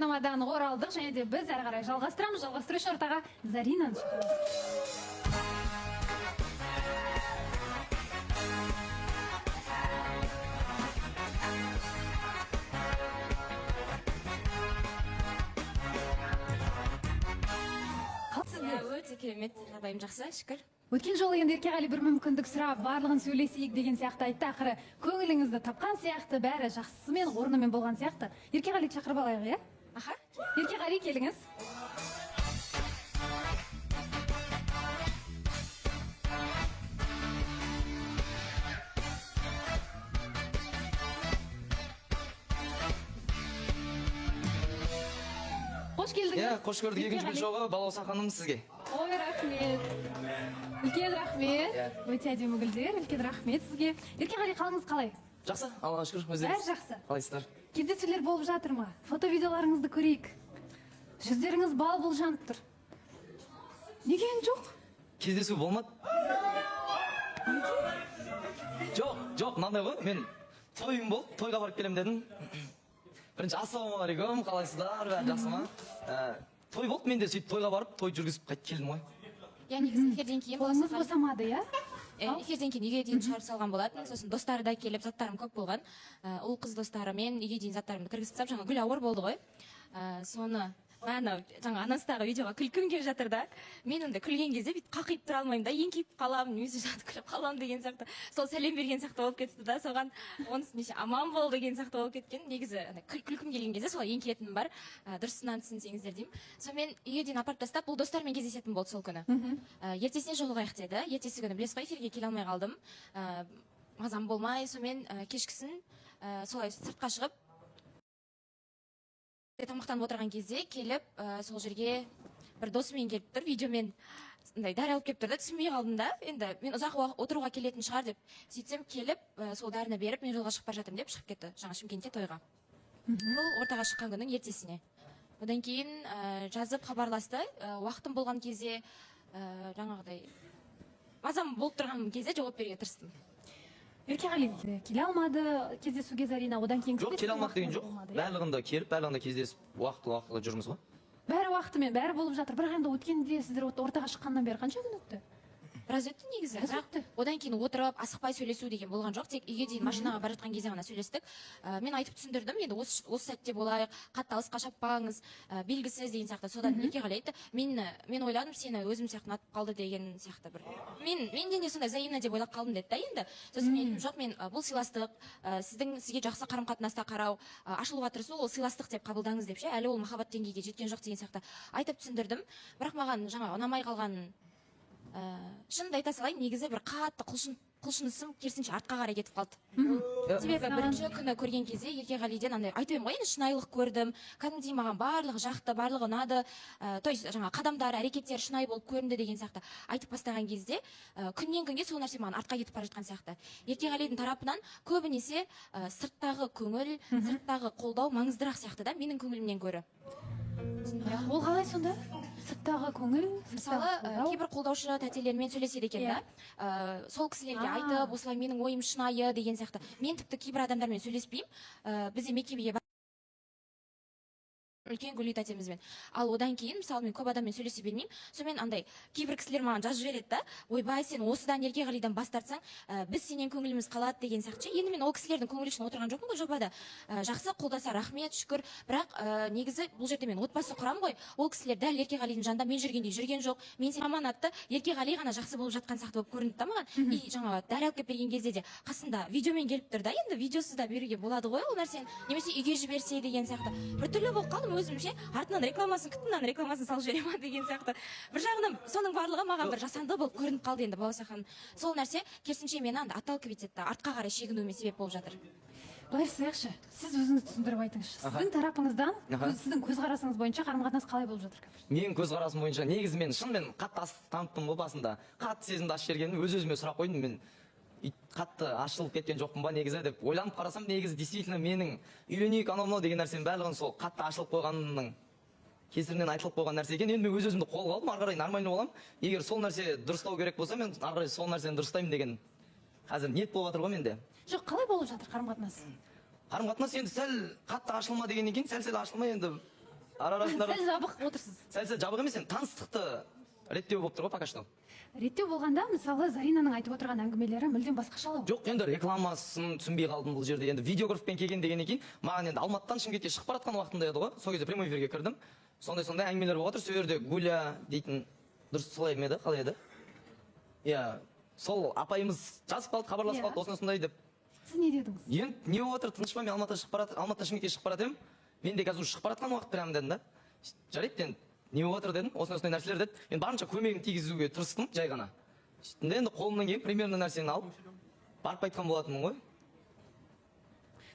жарнамадан оралдық, және де біз әрі қарай жалғастырамыз. Жалғастырушы ортаға Заринаны шақырамыз. Өте керемет, жағдайым жақсы, шүкір. Өткен жолы енді Еркеғали бір мүмкіндік сұрап, барлығын сөйлесейік деген сияқты айтты. Ақыры көңіліңізді тапқан сияқты, бәрі жақсысымен, орнымен болған сияқты. Еркеғалиді шақырып алайық, иә? Аха. Еркеғали, келіңіз. Қош келдіңіз. Иә, қош көрдік. Екінші жолы Балауса ханым сізге. Ой, рахмет. Үлкен рахмет. Өте әдемі гүлдер. Үлкен рахмет сізге. Еркеғали, қалыңыз қалай? Жақсы, Аллаға шүкір. Өздеріңіз? Бәрі жақсы. Қалайсыздар? Кездесулер болып жатыр ма? Фото-видеоларыңызды көрейік. Жүздеріңіз бал бұл жанып тұр. Неге жоқ? Кездесу болмады? Жоқ, мынандай ғой. Мен тойым болды, тойға барып келем дедім. Бірінші ассалаумағалейкум, қалайсыздар? Бәрі жақсы ма? Той болды, мен де сөйтіп тойға барып, той жүргізіп қайтып келдім ғой. Яғни эфирден кейін Қолыңыз босамады, иә? эфирден кейін үйге дейін шығарып салған болатын. Сосын достары да келіп, заттарым көп болған. Ұл қыз достары мен үйге дейін заттарымды кіргізіп тастап, жаңа гүл ауыр болды ғой. Соны Ана жаңа анастағы видеоға күлкім келіп жатыр да. Мен онда күлген кезде бүйтіп қақиып тұра алмаймын да, еңкейіп қаламын, өзі жатып күліп қаламын деген сияқты. Сол сәлем берген сияқты болып кетті да, соған онысы неше аман бол деген сияқты болып кеткен. Негізі күлкім келген кезде солай еңкейтінім бар. Дұрысынан түсінсеңіздер деймін. Сонымен үйге дейін апарып тастап, бұл достармен кездесетін болды сол күні. Ертесіне жолығайық деді. Ертесі күні білесіз ғой, эфирге келе алмай қалдым. Мазам болмай, сонымен кешкісін солай сыртқа шығып тамақтанып отырған кезде келіп, сол жерге бір досымен келіп тұр, видеомен дәрі алып келіп тұр да, түсінбей қалдым да. Енді мен ұзақ уақыт отыруға келетін шығар деп сөйтсем, келіп, сол дәріні беріп, мен жолға шығып бара жатырмын деп шығып кетті, жаңа Шымкентте тойға. Бұл ортаға шыққан күннің ертесіне. Одан кейін жазып хабарласты, уақытым болған кезде жаңағыдай мазам болып тұрған кезде жауап беруге тырыстым. Еркеғали келе алмады кездесуге Зарина, одан кейін жоқ, келе алмады деген жоқ. Барлығында келіп, барлығында кездесіп, уақытлы жүрміз ғой. Бәрі уақытымен, бәрі болып жатыр. Бірақ енді өткенде сіздер ортаға шыққаннан бері қанша күн өтті? Біраз өтті негізі. Одан кейін отырып, асықпай сөйлесу деген болған жоқ. Тек үйге дейін машинаға бара жатқан кезде ғана сөйлестік. Мен айтып түсіндірдім, енді осы сәтте болайық, қатты алысқа шаппаңыз, белгісіз деген сияқты. Содан Еркеғали айтты, мен ойладым, сені өзім сияқты ұнатып қалды деген сияқты бір. Мен де сондай взаимно деп ойлап қалдым деді да енді. Сосын мен жоқ, мен бұл сыйластық, сізге жақсы қарым-қатынаста қарау, ашылуға тырысу, ол сыйластық деп қабылдаңыз деп ше, әлі ол махаббат деңгейге жеткен жоқ деген сияқты айтып түсіндірдім. Бірақ маған жаңа ұнамай қалған шынымды айта салайын, негізі бір қатты құлшынысым керісінше артқа қарай кетіп қалды. Себебі бірінші күні көрген кезде Еркеғалиден андай айтып ғой, енді шынайылық көрдім, кәдімгідей маған барлығы жақты, барлығы ұнады, то есть жаңа қадамдары, әрекеттері шынайы болып көрінді деген сияқты айтып бастаған кезде күннен күнге сол нәрсе маған артқа кетіп бара жатқан сияқты. Еркеғалидің тарапынан көбінесе сырттағы көңіл, сырттағы қолдау маңыздырақ сияқты да, менің көңілімнен гөрі. Ол қалай сонда? Сырттағы көңіл, мысалы, кейбір қолдаушы тәтелермен сөйлеседі екен да. Сол кісілерге айтып, осылай менің ойым шынайы деген сияқты. Мен тіпті кейбір адамдармен сөйлеспеймін. Бізде мекемеге үлкен Гүлит әтемізбен. Ал одан кейін, мысалы, мен көп адаммен сөйлесе бермеймін. Сонымен андай кейбір кісілер маған жазып жібереді да, ойбай, сен осыдан Еркеғалидан бас тартсаң, біз сенен көңіліміз қалады деген сияқты. Енді мен ол кісілердің көңілі үшін отырған жоқпын ғой жобада. Жақсы қолдаса рахмет, шүкір. Бірақ негізі бұл жерде мен отбасы құрам ғой. Ол кісілер дәл Еркеғалидің жанында мен жүргендей жүрген жоқ. Мен сен аманатты Еркеғали ғана жақсы болып жатқан сияқты болып көрінді да маған. И жаңағы дәрі алып келіп берген кезде де қасында видеомен келіп тұр да, енді видеосыз да беруге болады ғой ол нәрсені. Немесе үйге жіберсе деген сияқты. Біртүрлі болып қалдым өзімше, артынан рекламасын күттім, мынаның рекламасын салып жібере ма деген сияқты. Бір жағынан соның барлығы маған бір жасанды болып көрініп қалды енді Балауса ханым. Сол нәрсе керісінше мені отталкивать етті, артқа қарай шегінуіме себеп болып жатыр. Былай істейікші, сіз өзіңіз түсіндіріп айтыңызшы. Сіздің тарапыңыздан, сіздің көзқарасыңыз бойынша қарым-қатынас қалай болып жатыр? Менің көзқарасым бойынша негізі мен шынымен қатты асық таныттым ғой басында. Қатты сезімді ашып жібергенмін, өз-өзіме сұрақ қойдым, мен қатты ашылып кеткен жоқпын ба негізі деп ойланып қарасам, негізі действительно менің үйленейік анау деген нәрсенің барлығын сол қатты ашылып қойғанның кесірінен айтылып қойған нәрсе екен. Енді мен өз-өзімді қолға алдым, ары қарай нормально боламын. Егер сол нәрсе дұрыстау керек болса, мен ары қарай сол нәрсені дұрыстаймын деген қазір ниет болып жатыр ғой менде. Жоқ, қалай болып жатыр қарым-қатынас? Қарым-қатынас енді сәл қатты ашылма дегеннен кейін, сәл ашылмай енді ара арасында сәл жабық отырсыз. сәл жабық емес, енді таныстықты реттеу болып тұр ғой пока что. Реттеу болғанда, мысалы, Заринаның айтып отырған әңгімелері мүлдем басқашалау. Жоқ, енді рекламасын түсінбей қалдым бұл жерде. Енді видеографпен келген дегеннен кейін, маған енді Алматыдан Шымкентке шығып бара жатқан уақытында еді ғой. Сол кезде прямой эфирге кірдім. Сондай әңгімелер болып жатыр. Сол жерде Гуля дейтін, дұрыс солай ма еді, қалай еді? Иә, сол апайымыз жазып қалды, хабарласып қалды, осындай деп. Сіз не дедіңіз? Енді не болып жатыр, тыныш па, мен Алматыдан Шымкентке шығып бара жатырмын. Мен де қазір шығып бара жатқан уақыт прям дедім да. Жарайды, енді не болып жатыр дедім, осындай нәрселер деді. Енді барынша көмегін тигізуге тырыстым, жай ғана. Енді қолымнан кейін примерно нәрсені алып барып айтқан болатынмын ғой.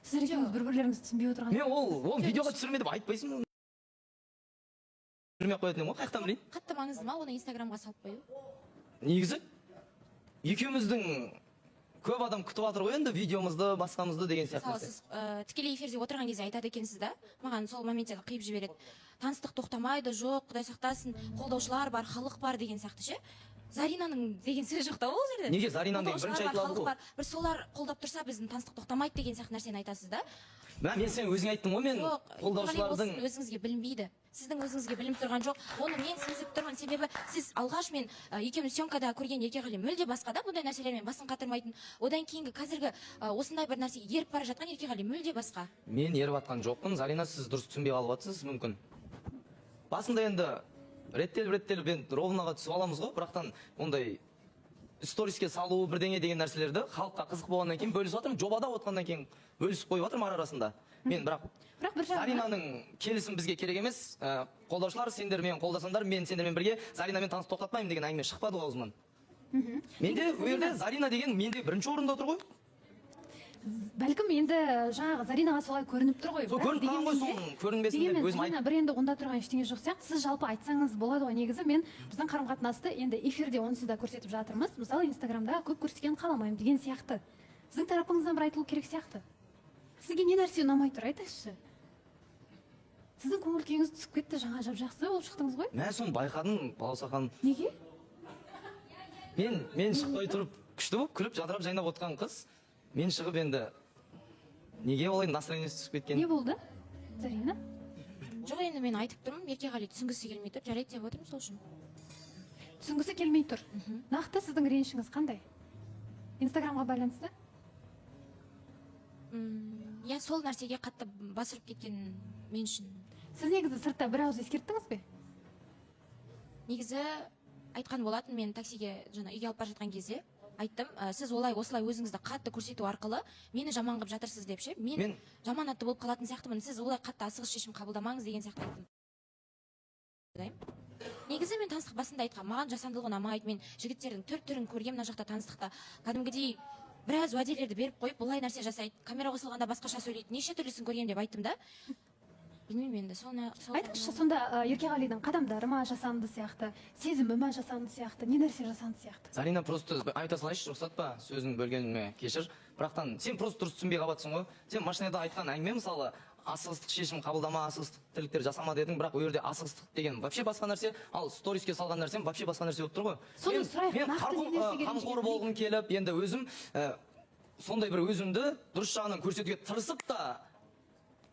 Сіздер екеуіңіз бір-бірлеріңізді түсінбей отырған. Мен ол видеоға түсірме деп айтпайсың. Түсірмей қоятын едім ғой, қаяқтан білейін. Қатты маңызды ма оны Инстаграмға салып қою? Негізі екеуміздің көп адам күтіп жатыр ғой енді видеомызды, басқамызды деген сияқты. Мысалы, сіз тікелей эфирде отырған кезде айтады екенсіз да, маған сол моментте қиып жібереді. Таныстық тоқтамайды, жоқ, Құдай сақтасын, қолдаушылар бар, халық бар деген сияқты ше. Заринаның деген сөз жоқ та ол жерде. Неге Заринаның деген бірінші айтылады ғой? Бір солар қолдап тұрса біздің таныстық тоқтамайды деген сияқты нәрсені айтасыз да. Мен сен өзің айттың ғой, мен қолдаушылардың өзіңізге білінбейді. Сіздің өзіңізге білініп тұрған жоқ. Оны мен сезіп тұрмын, себебі сіз алғаш мен екеуміз съемкада көрген Еркеғали мүлде басқа да, бұндай нәрселермен басын қатырмайтын. Одан кейінгі қазіргі осындай бір нәрсеге еріп бара жатқан Еркеғали мүлде басқа. Мен еріп жатқан жоқпын, Зарина, сіз дұрыс түсінбей қалып жатсыз мүмкін. Басында енді реттеліп енді ровнаға түсіп аламыз ғой, бірақтан ондай сториске салу бірдеңе деген нәрселерді халыққа қызық болғаннан кейін бөлісіп жатырмын, жобада отқаннан кейін бөлісіп қойып жатырмын арасында. Мен бірақ бір Заринаның келісім бізге керек емес, қолдаушылар сендер мен қолдасаңдар, мен сендермен бірге Заринамен таныс тоқтатпаймын деген әңгіме шықпады ғой аузымнан. Менде ол жерде Зарина деген менде бірінші орында тұр ғой. Бәлкім енді жаңағы Заринаға солай көрініп тұр ғой. Сол көрініп қалған ғой, соның көрінбесін деп өзім айтып. Бір енді онда тұрған ештеңе жоқ сияқты. Сіз жалпы айтсаңыз болады ғой. Негізі мен біздің қарым-қатынасты енді эфирде онсыз да көрсетіп жатырмыз. Мысалы Инстаграмда көп көрсеткен қаламаймын деген сияқты. Сіздің тарапыңыздан бір айтылу керек сияқты. Сізге не нәрсе ұнамай тұр, айтыңызшы. Сіздің көңіл күйіңіз түсіп кетті, жаңа жап-жақсы болып шықтыңыз ғой. Мен соны байқадым, Балауса ханым. Неге? Мен шықпай тұрып күшті болып күліп жадырап жайнап отқан қыз, мен шығып енді неге олай настроениесі түсіп кеткен? Не болды, Зарина? Жоқ, енді мен айтып тұрмын, Еркеғали түсінгісі келмей тұр, жарайды деп отырмын сол үшін. Түсінгісі келмей тұр. Нақты сіздің ренішіңіз қандай? Инстаграмға байланысты? Я сол нәрсеге қатты басырып кеткен мен үшін. Сіз негізі сыртта бір ауыз ескерттіңіз бе? Негізі айтқан болатын, мен таксиге жаңа үйге алып бара жатқан кезде айттым, сіз осылай өзіңізді қатты көрсету арқылы мені жаман қылып жатырсыз деп ше. Мен жаман атты болып қалатын сияқтымын, сіз олай қатты асығыс шешім қабылдамаңыз деген сияқты айттым. Негізі мен таныстық басында айтқам, маған жасандылығы ұнамайды, мен жігіттердің түр-түрін көрген мына жақта таныстықта кәдімгідей біраз уәделерді беріп қойып, бұлай нәрсе жасайды, камера қосылғанда басқаша сөйлейді, неше түрлісін көргем деп айттым да. Білмеймін енді, айтыңызшы, сонда Еркеғалидің қадамдары ма жасанды сияқты, сезімі ма жасанды сияқты, не нәрсе жасанды сияқты? Зарина, просто айта салайыншы, рұқсат па, сөзін бөлгеніме кешір. Бірақтан сен просто дұрыс түсінбей қалыпсың ғой. Сен машинада айтқан әңгіме, мысалы, асығыстық шешім қабылдама, асығыстық тірліктер жасама дедің, бірақ ол жерде асығыстық деген вообще басқа нәрсе, ал сториске салған нәрсем вообще басқа нәрсе болып тұр ғой. Соны сұрайық, мен қамқор болғым келіп, енді өзім сондай бір өзімді дұрыс жағынан көрсетуге тырысып та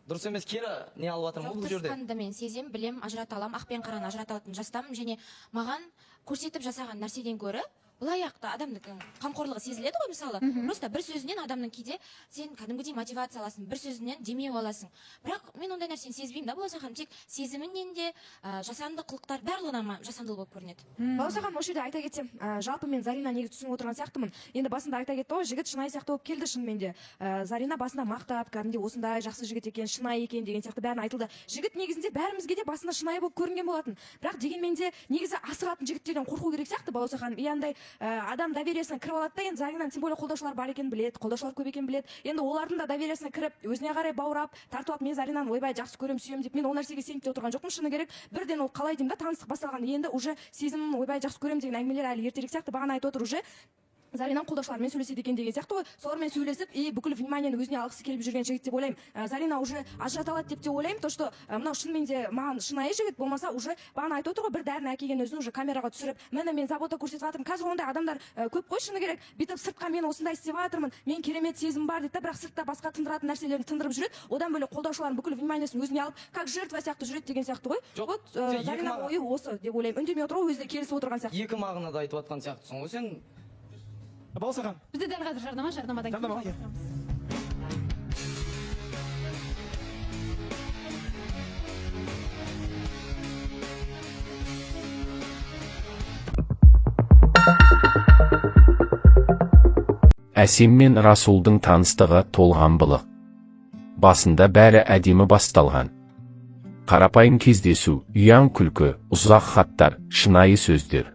дұрыс емес кері не алып жатырмын бұл жерде. Тырысқанды мен сезем, білем, ажырата аламын, ақ пен қараны ажырата алатын жастамын, және маған көрсетіп жасаған нәрседен гөрі былай ақты адамдың қамқорлығы сезіледі ғой, мысалы. Просто бір сөзінен адамның кейде сен кәдімгідей мотивация аласың, бір сөзінен демеу аласың. Бірақ мен ондай нәрсені сезбеймін да, Балауса ханым, тек сезімінен де жасанды қылықтар барлығынан жасандылық болып көрінеді. Балауса ханым, осы жерде айта кетсем, жалпы мен Зарина неге түсініп отырған сияқтымын. Енді басында айта кетті ғой, жігіт шынайы сияқты болып келді шынымен де. Зарина басында мақтап, кәдімгідей осындай жақсы жігіт екен, шынайы екен деген сияқты бәрін айтылды. Жігіт негізінде бәрімізге де басында шынайы болып көрінген болатын. Бірақ дегенмен де негізі асығатын жігіттерден қорқу керек сияқты, Балауса ханым. Андай адам довериясына кіріп алады да, енді Заринаның тем более қолдаушылар бар екенін біледі, қолдаушылар көп екенін біледі. Енді олардың да довериясына кіріп, өзіне қарай баурап, тартып алып, мен Заринаны ойбай жақсы көремін, сүйемін деп, мен ол нәрсеге сеніп те отырған жоқпын, шыны керек. Бірден ол қалай деймін да, таныстық басталған, енді уже сезімін ойбай жақсы көремін деген әңгімелер әлі ертерек сияқты. Бағана айтып отыр, уже Зарина қолдаушылармен сөйлеседі екен деген сияқты ғой. Солармен сөйлесіп, бүкіл вниманиені өзіне алғысы келіп жүрген жігіт деп ойлаймын. Зарина уже ажырата алады деп те ойлаймын. То, что мынау шынымен де маған шынайы жігіт болмаса, уже бағана айтып отыр ғой, бір дәріні әкелген өзін уже камераға түсіріп, міне мен забота көрсетіп жатырмын. Қазір ондай адамдар көп қой, шыны керек. Бүйтіп сыртқа мен осындай істеп жатырмын, мен керемет сезім бар дейді, бірақ сыртта басқа тындыратын нәрселерін тындырып жүреді. Одан бөлек қолдаушылардың бүкіл вниманиесін өзіне алып, как жертва сияқты жүреді деген сияқты ғой. Вот Зарина ойы осы деп ойлаймын. Үндемей отыр ғой, өзі келісіп отырған сияқты. Екі мағынада айтып жатқан сияқтысың ғой сен. Балсахан. Бізде дәл қазір жарнамадан кейін Жарнама, иә. жалғастырамыз. Әсем мен Расулдың таныстығы толған былық. Басында бәрі әдемі басталған. Қарапайым кездесу, ұяң күлкі, ұзақ хаттар, шынайы сөздер.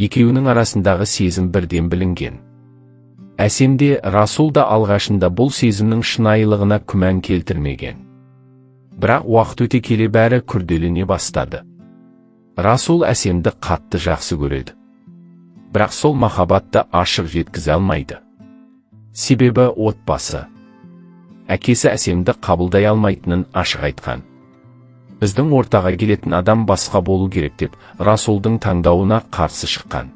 Екеуінің арасындағы сезім бірден білінген. Әсемде Расул да алғашында бұл сезімнің шынайылығына күмән келтірмеген. Бірақ уақыт өте келе бәрі күрделене бастады. Расул Әсемді қатты жақсы көреді. Бірақ сол махаббатты ашық жеткізе алмайды. Себебі отбасы. Әкесі Әсемді қабылдай алмайтынын ашық айтқан. Біздің ортаға келетін адам басқа болу керек деп Расулдың таңдауына қарсы шыққан.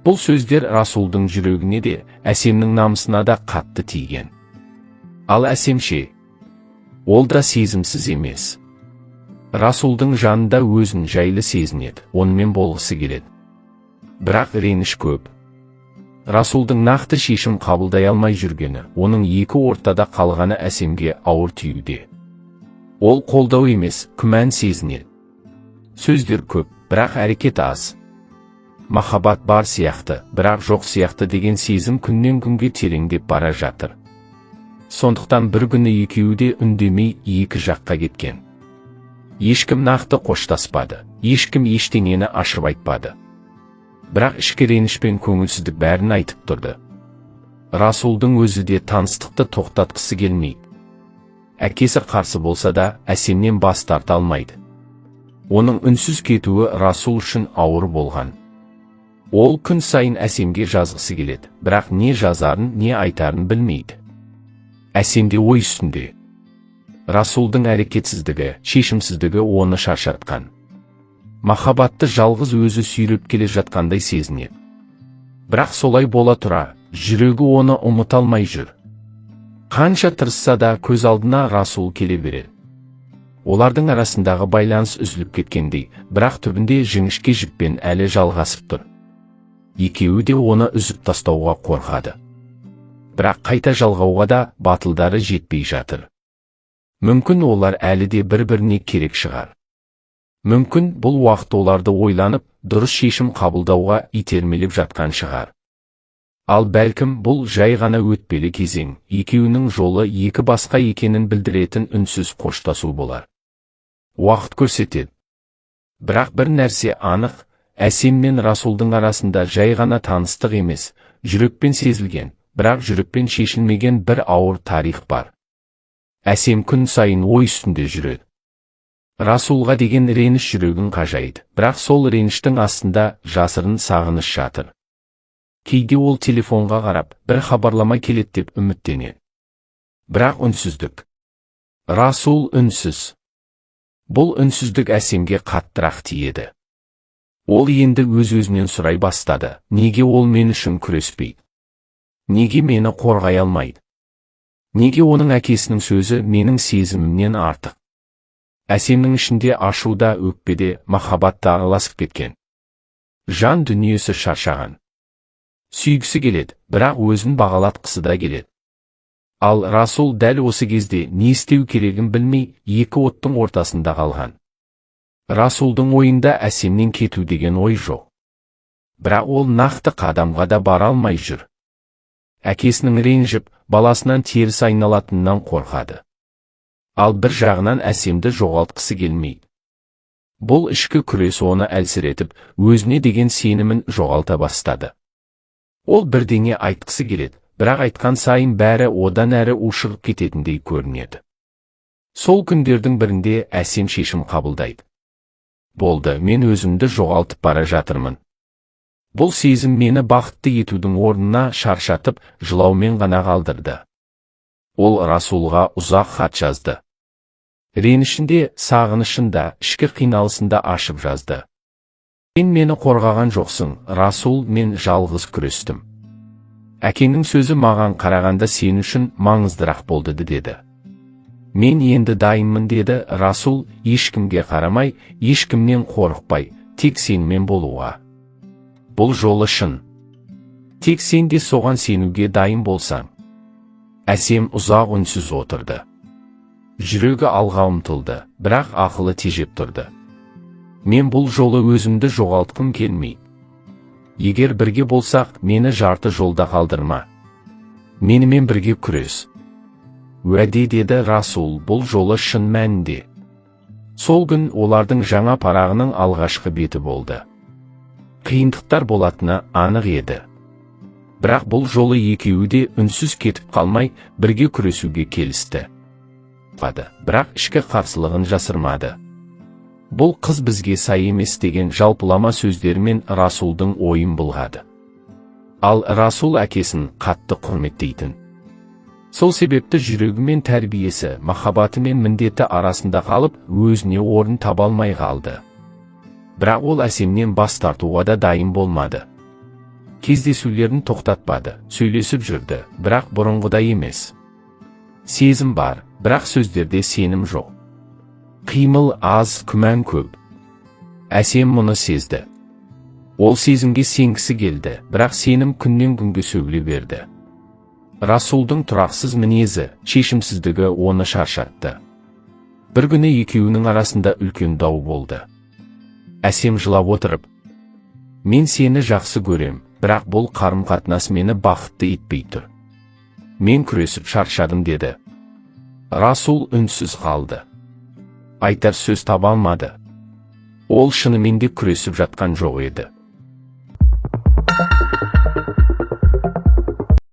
Бұл сөздер Расулдың жүрегіне де, Әсемнің намысына да қатты тиген. Ал Әсемше, ол да сезімсіз емес. Расулдың жанында өзін жайлы сезінеді, онымен болғысы келеді. Бірақ реніш көп. Расулдың нақты шешім қабылдай алмай жүргені, оның екі ортада қалғаны Әсемге ауыр тиюде. Ол қолдау емес, күмән сезінеді. Сөздер көп, бірақ әрекет аз. Махаббат бар сияқты, бірақ жоқ сияқты деген сезім күннен күнге тереңдеп бара жатыр. Сондықтан бір күні екеуі де үндемей екі жаққа кеткен. Ешкім нақты қоштаспады, ешкім ештеңені ашып айтпады. Бірақ ішкі реніш пен көңілсіздік бәрін айтып тұрды. Расулдың өзі де таныстықты тоқтатқысы келмейді. Әкесі қарсы болса да, Әсемнен бас тарта алмайды. Оның үнсіз кетуі Расул үшін ауыр болған. Ол күн сайын Әсемге жазғысы келеді, бірақ не жазарын, не айтарын білмейді. Әсемде ой үстінде. Расулдың әрекетсіздігі, шешімсіздігі оны шаршатқан. Махаббатты жалғыз өзі сүйреп келе жатқандай сезінеді. Бірақ солай бола тұра, жүрегі оны ұмыта алмай жүр. Қанша тырысса да көз алдына Расул келе береді. Олардың арасындағы байланыс үзіліп кеткендей, бірақ түбінде жіңішке жіппен әлі жалғасып тұр. Екеуі де оны үзіп тастауға қорқады. Бірақ қайта жалғауға да батылдары жетпей жатыр. Мүмкін олар әлі де бір-біріне керек шығар. Мүмкін бұл уақыт оларды ойланып, дұрыс шешім қабылдауға итермелеп жатқан шығар. Ал бәлкім бұл жай ғана өтпелі кезең, екеуінің жолы екі басқа екенін білдіретін үнсіз қоштасу болар. Уақыт көрсетеді. Бірақ бір нәрсе анық, Әсем мен Расулдың арасында жай ғана таныстық емес, жүрекпен сезілген, бірақ жүрекпен шешілмеген бір ауыр тарих бар. Әсем күн сайын ой үстінде жүреді. Расулға деген реніш жүрегін қажайды, бірақ сол реніштің астында жасырын сағыныш жатыр. Кейде ол телефонға қарап, бір хабарлама келеді деп үміттенеді. Бірақ үнсіздік. Расул үнсіз. Бұл үнсіздік Әсемге қаттырақ тиеді. Ол енді өз-өзінен сұрай бастады, неге ол мен үшін күреспейді? Неге мені қорғай алмайды? Неге оның әкесінің сөзі менің сезімімнен артық? Әсемнің ішінде ашуда, өкпеде, махаббатта араласып кеткен. Жан дүниесі шаршаған. Сүйгісі келеді, бірақ өзін бағалатқысы да келеді. Ал Расул дәл осы кезде не істеу керегін білмей, екі оттың ортасында қалған. Расулдың ойында Әсемнен кету деген ой жоқ. Бірақ ол нақты қадамға да бара алмай жүр. Әкесінің ренжіп, баласынан теріс айналатынынан қорқады. Ал бір жағынан Әсемді жоғалтқысы келмейді. Бұл ішкі күрес оны әлсіретіп, өзіне деген сенімін жоғалта бастады. Ол бірдеңе айтқысы келеді, бірақ айтқан сайын бәрі одан әрі ушығып кететіндей көрінеді. Сол күндердің бірінде Әсем шешім қабылдайды. Болды, мен өзімді жоғалтып бара жатырмын. Бұл сезім мені бақытты етудің орнына шаршатып, жылаумен ғана қалдырды. Ол Расулға ұзақ хат жазды. Ренішінде, сағынышында, ішкі қиналысында ашып жазды. Сен мені қорғаған жоқсың, Расул, мен жалғыз күрестім. Әкеңнің сөзі маған қарағанда сен үшін маңыздырақ болды деді. Мен енді дайынмын деді Расул, ешкімге қарамай, ешкімнен қорықпай, тек сенімен болуға. Бұл жолы шын. Тек сен де соған сенуге дайын болсаң. Әсем ұзақ үнсіз отырды. Жүрегі алға ұмтылды, бірақ ақылы тежеп тұрды. Мен бұл жолы өзімді жоғалтқым келмей. Егер бірге болсақ, мені жарты жолда қалдырма. Менімен бірге күрес. Уәде деді Расул, бұл жолы шын мәнінде. Сол күн олардың жаңа парағының алғашқы беті болды. Қиындықтар болатыны анық еді. Бірақ бұл жолы екеуі де үнсіз кетіп қалмай, бірге күресуге келісті. Бірақ ішкі қарсылығын жасырмады. Бұл қыз бізге сай емес деген жалпылама сөздермен Расулдың ойын былғады. Ал Расул әкесін қатты құрметтейтін. Сол себепті жүрегі мен тәрбиесі, махаббаты мен міндеті арасында қалып, өзіне орын таба алмай қалды. Бірақ ол Әсемнен бас тартуға да дайын болмады. Кездесулерін тоқтатпады, сөйлесіп жүрді, бірақ бұрынғыдай емес. Сезім бар, бірақ сөздерде сенім жоқ. Қимыл аз, күмән көп. Әсем мұны сезді. Ол сезімге сенгісі келді, бірақ сенім күннен күнге сөгіле берді. Расулдың тұрақсыз мінезі, шешімсіздігі оны шаршатты. Бір күні екеуінің арасында үлкен дау болды. Әсем жылап отырып, мен сені жақсы көрем, бірақ бұл қарым-қатынас мені бақытты етпей тұр. Мен күресіп шаршадым деді. Расул үнсіз қалды. Айтар сөз таба алмады. Ол шынымен де күресіп жатқан жоқ еді.